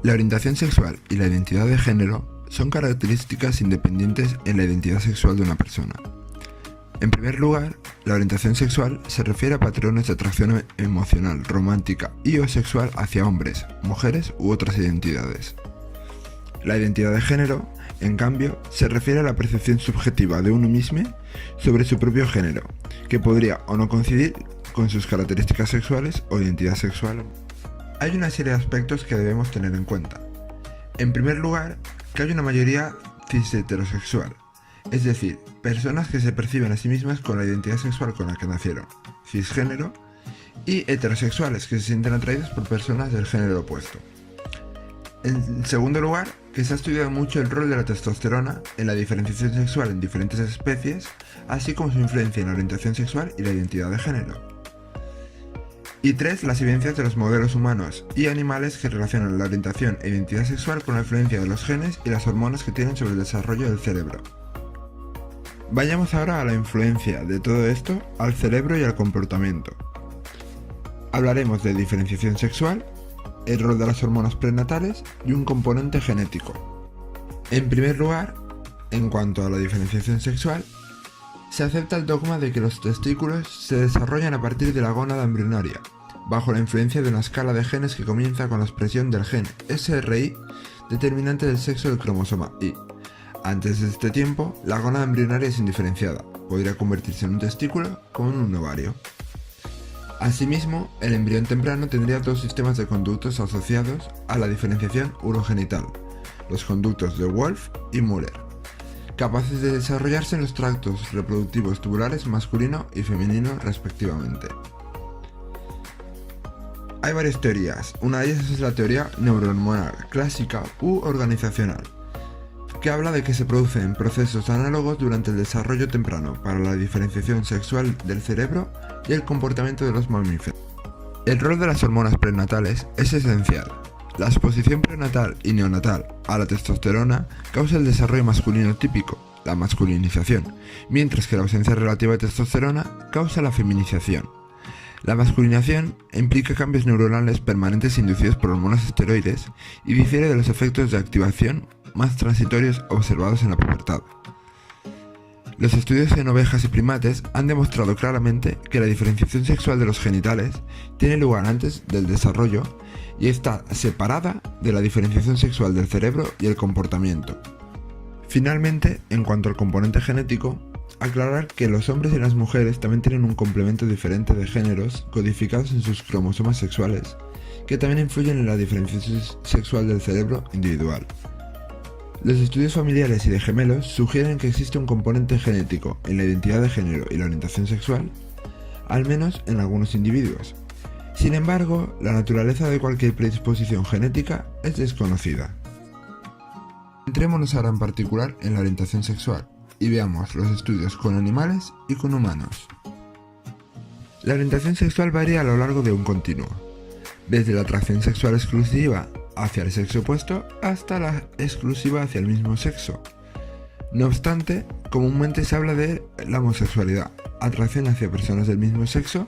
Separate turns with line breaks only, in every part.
La orientación sexual y la identidad de género son características independientes en la identidad sexual de una persona. En primer lugar, la orientación sexual se refiere a patrones de atracción emocional, romántica y o sexual hacia hombres, mujeres u otras identidades. La identidad de género, en cambio, se refiere a la percepción subjetiva de uno mismo sobre su propio género, que podría o no coincidir con sus características sexuales o identidad sexual. Hay una serie de aspectos que debemos tener en cuenta. En primer lugar, que hay una mayoría cis-heterosexual, es decir, personas que se perciben a sí mismas con la identidad sexual con la que nacieron, cisgénero, y heterosexuales que se sienten atraídos por personas del género opuesto. En segundo lugar, que se ha estudiado mucho el rol de la testosterona en la diferenciación sexual en diferentes especies, así como su influencia en la orientación sexual y la identidad de género. Y 3. Las evidencias de los modelos humanos y animales que relacionan la orientación e identidad sexual con la influencia de los genes y las hormonas que tienen sobre el desarrollo del cerebro. Vayamos ahora a la influencia de todo esto al cerebro y al comportamiento. Hablaremos de diferenciación sexual, el rol de las hormonas prenatales y un componente genético. En primer lugar, en cuanto a la diferenciación sexual, se acepta el dogma de que los testículos se desarrollan a partir de la gónada embrionaria, bajo la influencia de una escala de genes que comienza con la expresión del gen SRY, determinante del sexo del cromosoma Y. Antes de este tiempo, la gónada embrionaria es indiferenciada, podría convertirse en un testículo como en un ovario. Asimismo, el embrión temprano tendría dos sistemas de conductos asociados a la diferenciación urogenital, los conductos de Wolff y Müller, capaces de desarrollarse en los tractos reproductivos tubulares masculino y femenino respectivamente. Hay varias teorías, una de ellas es la teoría neurohormonal clásica u organizacional, que habla de que se producen procesos análogos durante el desarrollo temprano para la diferenciación sexual del cerebro y el comportamiento de los mamíferos. El rol de las hormonas prenatales es esencial. La exposición prenatal y neonatal a la testosterona causa el desarrollo masculino típico, la masculinización, mientras que la ausencia relativa de testosterona causa la feminización. La masculinización implica cambios neuronales permanentes inducidos por hormonas esteroides y difiere de los efectos de activación más transitorios observados en la pubertad. Los estudios en ovejas y primates han demostrado claramente que la diferenciación sexual de los genitales tiene lugar antes del desarrollo y está separada de la diferenciación sexual del cerebro y el comportamiento. Finalmente, en cuanto al componente genético, aclarar que los hombres y las mujeres también tienen un complemento diferente de géneros codificados en sus cromosomas sexuales, que también influyen en la diferenciación sexual del cerebro individual. Los estudios familiares y de gemelos sugieren que existe un componente genético en la identidad de género y la orientación sexual, al menos en algunos individuos. Sin embargo, la naturaleza de cualquier predisposición genética es desconocida. Centrémonos ahora en particular en la orientación sexual y veamos los estudios con animales y con humanos. La orientación sexual varía a lo largo de un continuo, desde la atracción sexual exclusiva hacia el sexo opuesto hasta la exclusiva hacia el mismo sexo. No obstante, comúnmente se habla de la homosexualidad, atracción hacia personas del mismo sexo,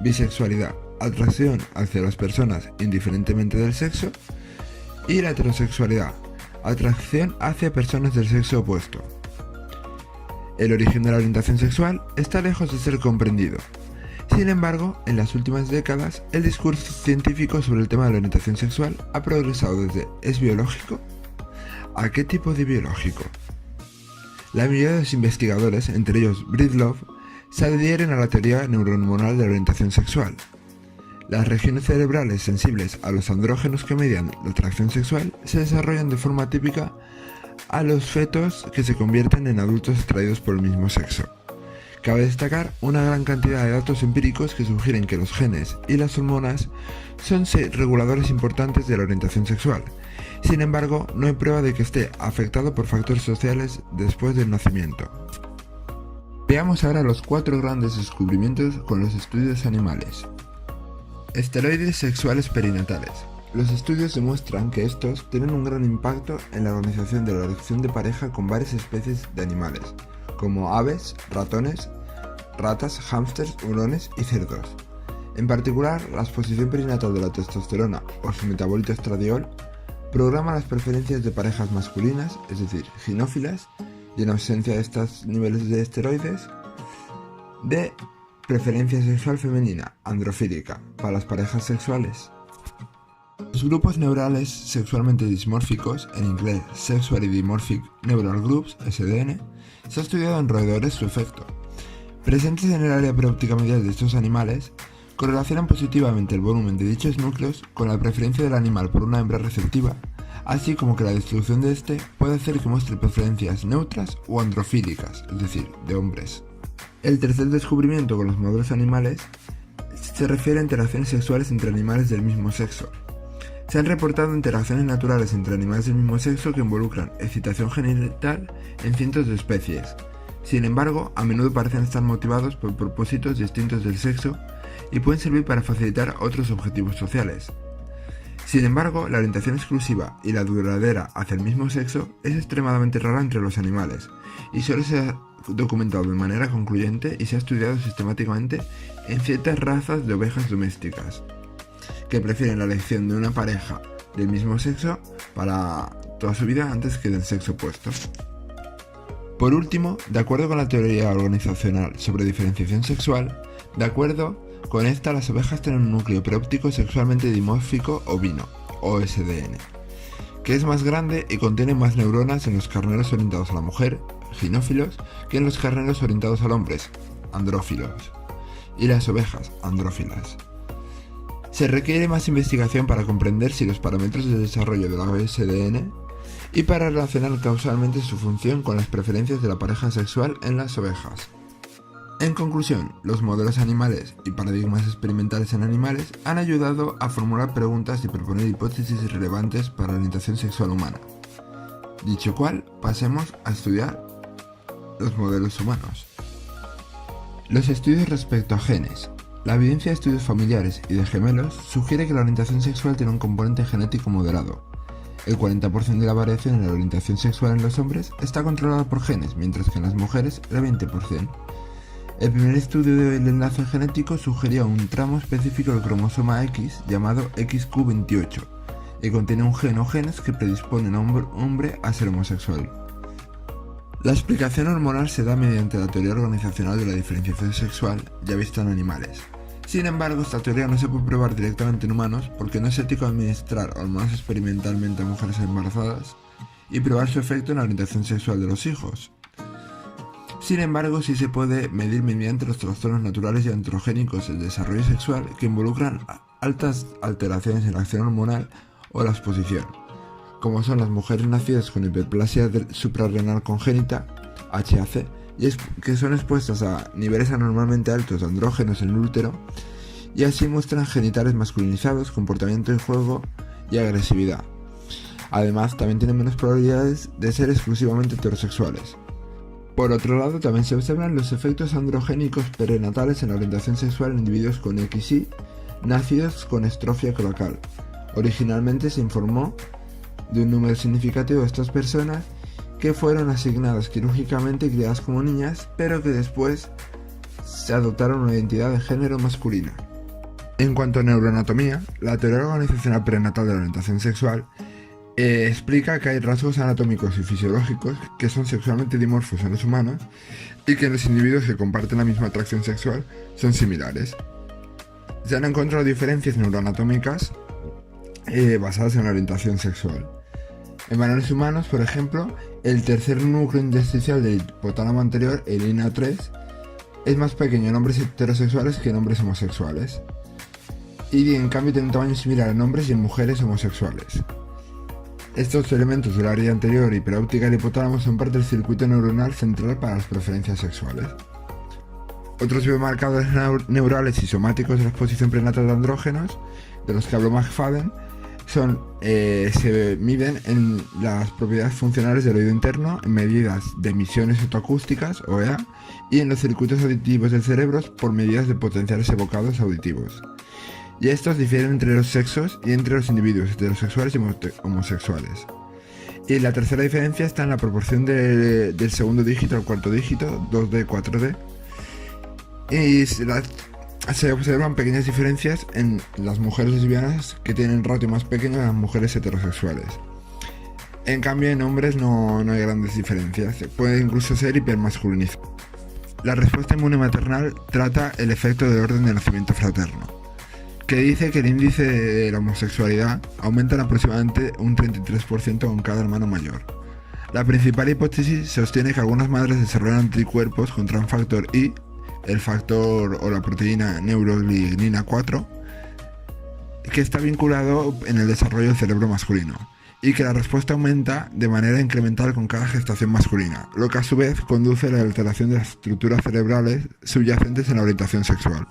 bisexualidad, atracción hacia las personas indiferentemente del sexo, y la heterosexualidad, atracción hacia personas del sexo opuesto. El origen de la orientación sexual está lejos de ser comprendido. Sin embargo, en las últimas décadas, el discurso científico sobre el tema de la orientación sexual ha progresado desde ¿es biológico? ¿A qué tipo de biológico? La mayoría de los investigadores, entre ellos Breedlove, se adhieren a la teoría neurohormonal de la orientación sexual. Las regiones cerebrales sensibles a los andrógenos que median la atracción sexual se desarrollan de forma típica a los fetos que se convierten en adultos atraídos por el mismo sexo. Cabe destacar una gran cantidad de datos empíricos que sugieren que los genes y las hormonas son reguladores importantes de la orientación sexual. Sin embargo, no hay prueba de que esté afectado por factores sociales después del nacimiento. Veamos ahora los 4 grandes descubrimientos con los estudios animales. Esteroides sexuales perinatales. Los estudios demuestran que estos tienen un gran impacto en la organización de la elección de pareja con varias especies de animales, como aves, ratones, ratas, hámsters, hurones y cerdos. En particular, la exposición perinatal de la testosterona o su metabolito estradiol Programa las preferencias de parejas masculinas, es decir, ginófilas, y en ausencia de estos niveles de esteroides, de preferencia sexual femenina, androfílica, para las parejas sexuales. Los grupos neurales sexualmente dismórficos, en inglés Sexually Dimorphic Neural Groups, SDN, se ha estudiado en roedores su efecto. Presentes en el área preóptica medial de estos animales, correlacionan positivamente el volumen de dichos núcleos con la preferencia del animal por una hembra receptiva, así como que la distribución de este puede hacer que muestre preferencias neutras o androfílicas, es decir, de hombres. El tercer descubrimiento con los modelos animales se refiere a interacciones sexuales entre animales del mismo sexo. Se han reportado interacciones naturales entre animales del mismo sexo que involucran excitación genital en cientos de especies. Sin embargo, a menudo parecen estar motivados por propósitos distintos del sexo y pueden servir para facilitar otros objetivos sociales. Sin embargo, la orientación exclusiva y la duradera hacia el mismo sexo es extremadamente rara entre los animales y solo se ha documentado de manera concluyente y se ha estudiado sistemáticamente en ciertas razas de ovejas domésticas, que prefieren la elección de una pareja del mismo sexo para toda su vida antes que del sexo opuesto. Por último, de acuerdo con la teoría organizacional sobre diferenciación sexual, de acuerdo con esta, las ovejas tienen un núcleo preóptico sexualmente dimórfico ovino, o SDN, que es más grande y contiene más neuronas en los carneros orientados a la mujer, ginófilos, que en los carneros orientados al hombre, andrófilos, y las ovejas, andrófilas. Se requiere más investigación para comprender si los parámetros de desarrollo de la SDN y para relacionar causalmente su función con las preferencias de la pareja sexual en las ovejas. En conclusión, los modelos animales y paradigmas experimentales en animales han ayudado a formular preguntas y proponer hipótesis relevantes para la orientación sexual humana. Dicho cual, pasemos a estudiar los modelos humanos. Los estudios respecto a genes. La evidencia de estudios familiares y de gemelos sugiere que la orientación sexual tiene un componente genético moderado. El 40% de la variación en la orientación sexual en los hombres está controlada por genes, mientras que en las mujeres el 20%. El primer estudio del enlace genético sugería un tramo específico del cromosoma X llamado XQ28, y contiene un gen o genes que predisponen a un hombre a ser homosexual. La explicación hormonal se da mediante la teoría organizacional de la diferenciación sexual ya vista en animales. Sin embargo, esta teoría no se puede probar directamente en humanos porque no es ético administrar hormonas experimentalmente a mujeres embarazadas y probar su efecto en la orientación sexual de los hijos. Sin embargo, sí se puede medir mediante los trastornos naturales y androgénicos del desarrollo sexual que involucran altas alteraciones en la acción hormonal o la exposición, como son las mujeres nacidas con hiperplasia suprarrenal congénita, HAC, que son expuestas a niveles anormalmente altos de andrógenos en el útero y así muestran genitales masculinizados, comportamiento de juego y agresividad. Además, también tienen menos probabilidades de ser exclusivamente heterosexuales. Por otro lado, también se observan los efectos androgénicos prenatales en la orientación sexual en individuos con XY nacidos con estrofia cloacal. Originalmente se informó de un número significativo de estas personas que fueron asignadas quirúrgicamente y criadas como niñas, pero que después se adoptaron una identidad de género masculina. En cuanto a neuroanatomía, la teoría organizacional prenatal de la orientación sexual explica que hay rasgos anatómicos y fisiológicos que son sexualmente dimorfos en los humanos y que en los individuos que comparten la misma atracción sexual son similares. Se han encontrado diferencias neuroanatómicas basadas en la orientación sexual. En varones humanos, por ejemplo, el tercer núcleo intersticial del hipotálamo anterior, el INA3, es más pequeño en hombres heterosexuales que en hombres homosexuales. Y en cambio tiene un tamaño similar en hombres y en mujeres homosexuales. Estos elementos del área anterior y preóptica del hipotálamo son parte del circuito neuronal central para las preferencias sexuales. Otros biomarcadores neurales y somáticos de la exposición prenatal de andrógenos, de los que habló McFadden, se miden en las propiedades funcionales del oído interno, en medidas de emisiones autoacústicas, OEA, y en los circuitos auditivos del cerebro por medidas de potenciales evocados auditivos. Y estos difieren entre los sexos y entre los individuos heterosexuales y homosexuales. Y la tercera diferencia está en la proporción del segundo dígito al cuarto dígito, 2D, 4D. Y se observan pequeñas diferencias en las mujeres lesbianas que tienen ratio más pequeño que las mujeres heterosexuales. En cambio, en hombres no hay grandes diferencias, puede incluso ser hipermasculinizado. La respuesta inmune maternal trata el efecto del orden de nacimiento fraterno, que dice que el índice de la homosexualidad aumenta en aproximadamente un 33% con cada hermano mayor. La principal hipótesis sostiene que algunas madres desarrollan anticuerpos contra un factor I, el factor o la proteína neuroglignina 4, que está vinculado en el desarrollo del cerebro masculino, y que la respuesta aumenta de manera incremental con cada gestación masculina, lo que a su vez conduce a la alteración de las estructuras cerebrales subyacentes en la orientación sexual.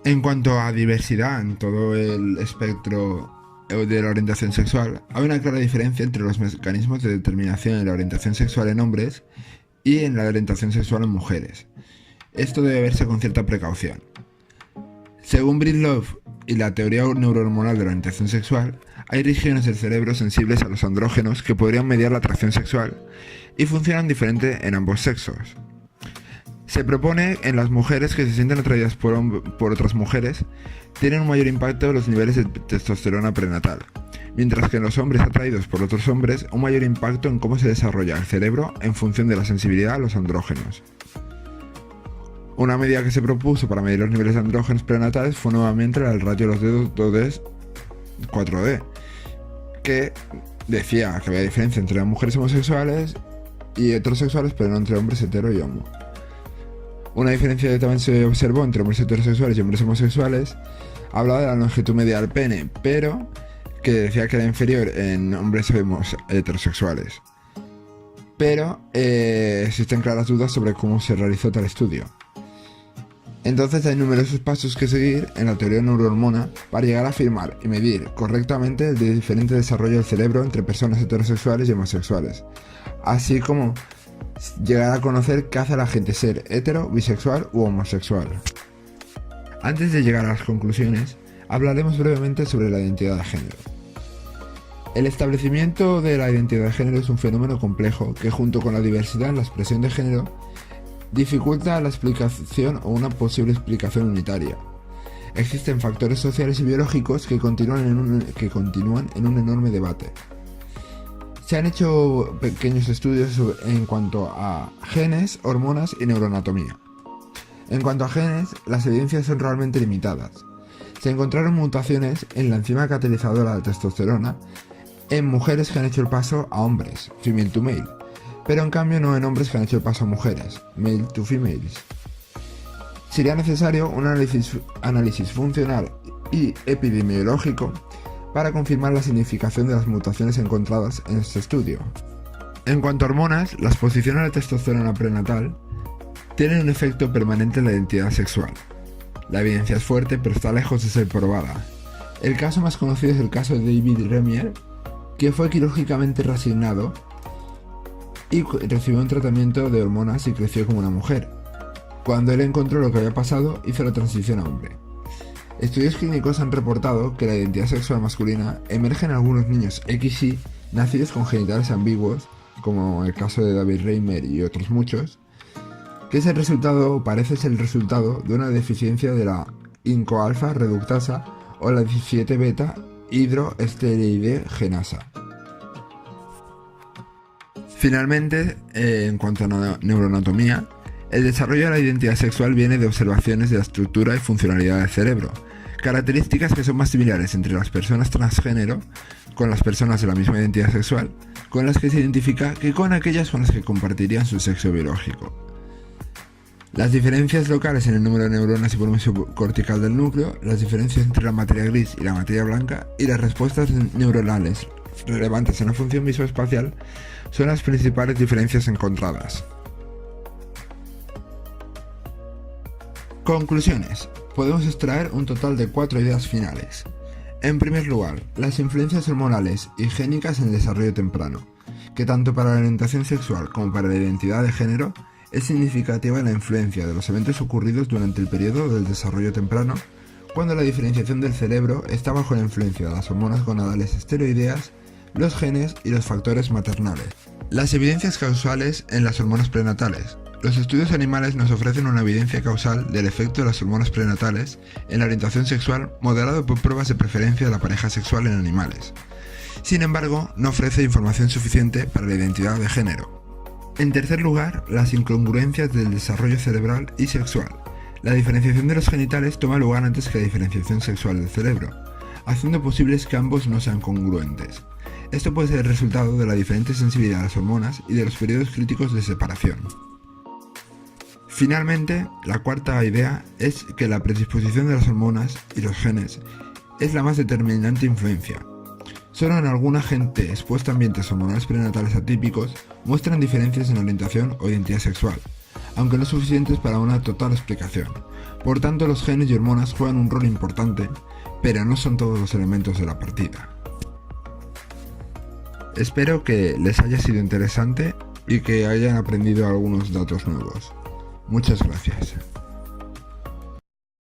En cuanto a diversidad en todo el espectro de la orientación sexual, hay una clara diferencia entre los mecanismos de determinación en la orientación sexual en hombres y en la orientación sexual en mujeres. Esto debe verse con cierta precaución. Según Breedlove y la teoría neurohormonal de la orientación sexual, hay regiones del cerebro sensibles a los andrógenos que podrían mediar la atracción sexual y funcionan diferente en ambos sexos. Se propone en las mujeres que se sienten atraídas por otras mujeres tienen un mayor impacto en los niveles de testosterona prenatal, mientras que en los hombres atraídos por otros hombres un mayor impacto en cómo se desarrolla el cerebro en función de la sensibilidad a los andrógenos. Una medida que se propuso para medir los niveles de andrógenos prenatales fue nuevamente el ratio de los dedos 2D 4D, que decía que había diferencia entre las mujeres homosexuales y heterosexuales, pero no entre hombres hetero y homo. Una diferencia que también se observó entre hombres heterosexuales y hombres homosexuales hablaba de la longitud media del pene, pero que decía que era inferior en hombres heterosexuales. Pero existen claras dudas sobre cómo se realizó tal estudio. Entonces hay numerosos pasos que seguir en la teoría neurohormona para llegar a afirmar y medir correctamente el diferente desarrollo del cerebro entre personas heterosexuales y homosexuales, así como llegar a conocer qué hace a la gente ser hetero, bisexual u homosexual. Antes de llegar a las conclusiones, hablaremos brevemente sobre la identidad de género. El establecimiento de la identidad de género es un fenómeno complejo que, junto con la diversidad en la expresión de género, dificulta la explicación o una posible explicación unitaria. Existen factores sociales y biológicos que continúan en un enorme debate. Se han hecho pequeños estudios en cuanto a genes, hormonas y neuroanatomía. En cuanto a genes, las evidencias son realmente limitadas. Se encontraron mutaciones en la enzima catalizadora de testosterona en mujeres que han hecho el paso a hombres, female to male, pero en cambio no en hombres que han hecho el paso a mujeres, male to females. Sería necesario un análisis funcional y epidemiológico para confirmar la significación de las mutaciones encontradas en este estudio. En cuanto a hormonas, la exposición a la testosterona prenatal tiene un efecto permanente en la identidad sexual. La evidencia es fuerte, pero está lejos de ser probada. El caso más conocido es el caso de David Remier, que fue quirúrgicamente reasignado y recibió un tratamiento de hormonas y creció como una mujer. Cuando él encontró lo que había pasado, hizo la transición a hombre. Estudios clínicos han reportado que la identidad sexual masculina emerge en algunos niños XY nacidos con genitales ambiguos, como el caso de David Reimer y otros muchos, que es el resultado o parece ser el resultado de una deficiencia de la INCO-alfa reductasa o la 17-beta hidroesteroidegenasa. Finalmente, en cuanto a neuroanatomía, el desarrollo de la identidad sexual viene de observaciones de la estructura y funcionalidad del cerebro, características que son más similares entre las personas transgénero con las personas de la misma identidad sexual, con las que se identifica que con aquellas con las que compartirían su sexo biológico. Las diferencias locales en el número de neuronas y volumen subcortical del núcleo, las diferencias entre la materia gris y la materia blanca y las respuestas neuronales relevantes en la función visoespacial son las principales diferencias encontradas. Conclusiones. Podemos extraer un total de 4 ideas finales. En primer lugar, las influencias hormonales y génicas en el desarrollo temprano, que tanto para la orientación sexual como para la identidad de género es significativa en la influencia de los eventos ocurridos durante el periodo del desarrollo temprano, cuando la diferenciación del cerebro está bajo la influencia de las hormonas gonadales esteroideas, los genes y los factores maternales. Las evidencias causales en las hormonas prenatales, Los estudios animales nos ofrecen una evidencia causal del efecto de las hormonas prenatales en la orientación sexual moderado por pruebas de preferencia de la pareja sexual en animales. Sin embargo, no ofrece información suficiente para la identidad de género. En tercer lugar, las incongruencias del desarrollo cerebral y sexual. La diferenciación de los genitales toma lugar antes que la diferenciación sexual del cerebro, haciendo posibles que ambos no sean congruentes. Esto puede ser el resultado de la diferente sensibilidad a las hormonas y de los periodos críticos de separación. Finalmente, la cuarta idea es que la predisposición de las hormonas y los genes es la más determinante influencia. Solo en alguna gente expuesta a ambientes hormonales prenatales atípicos muestran diferencias en orientación o identidad sexual, aunque no suficientes para una total explicación. Por tanto, los genes y hormonas juegan un rol importante, pero no son todos los elementos de la partida. Espero que les haya sido interesante y que hayan aprendido algunos datos nuevos. Muchas gracias.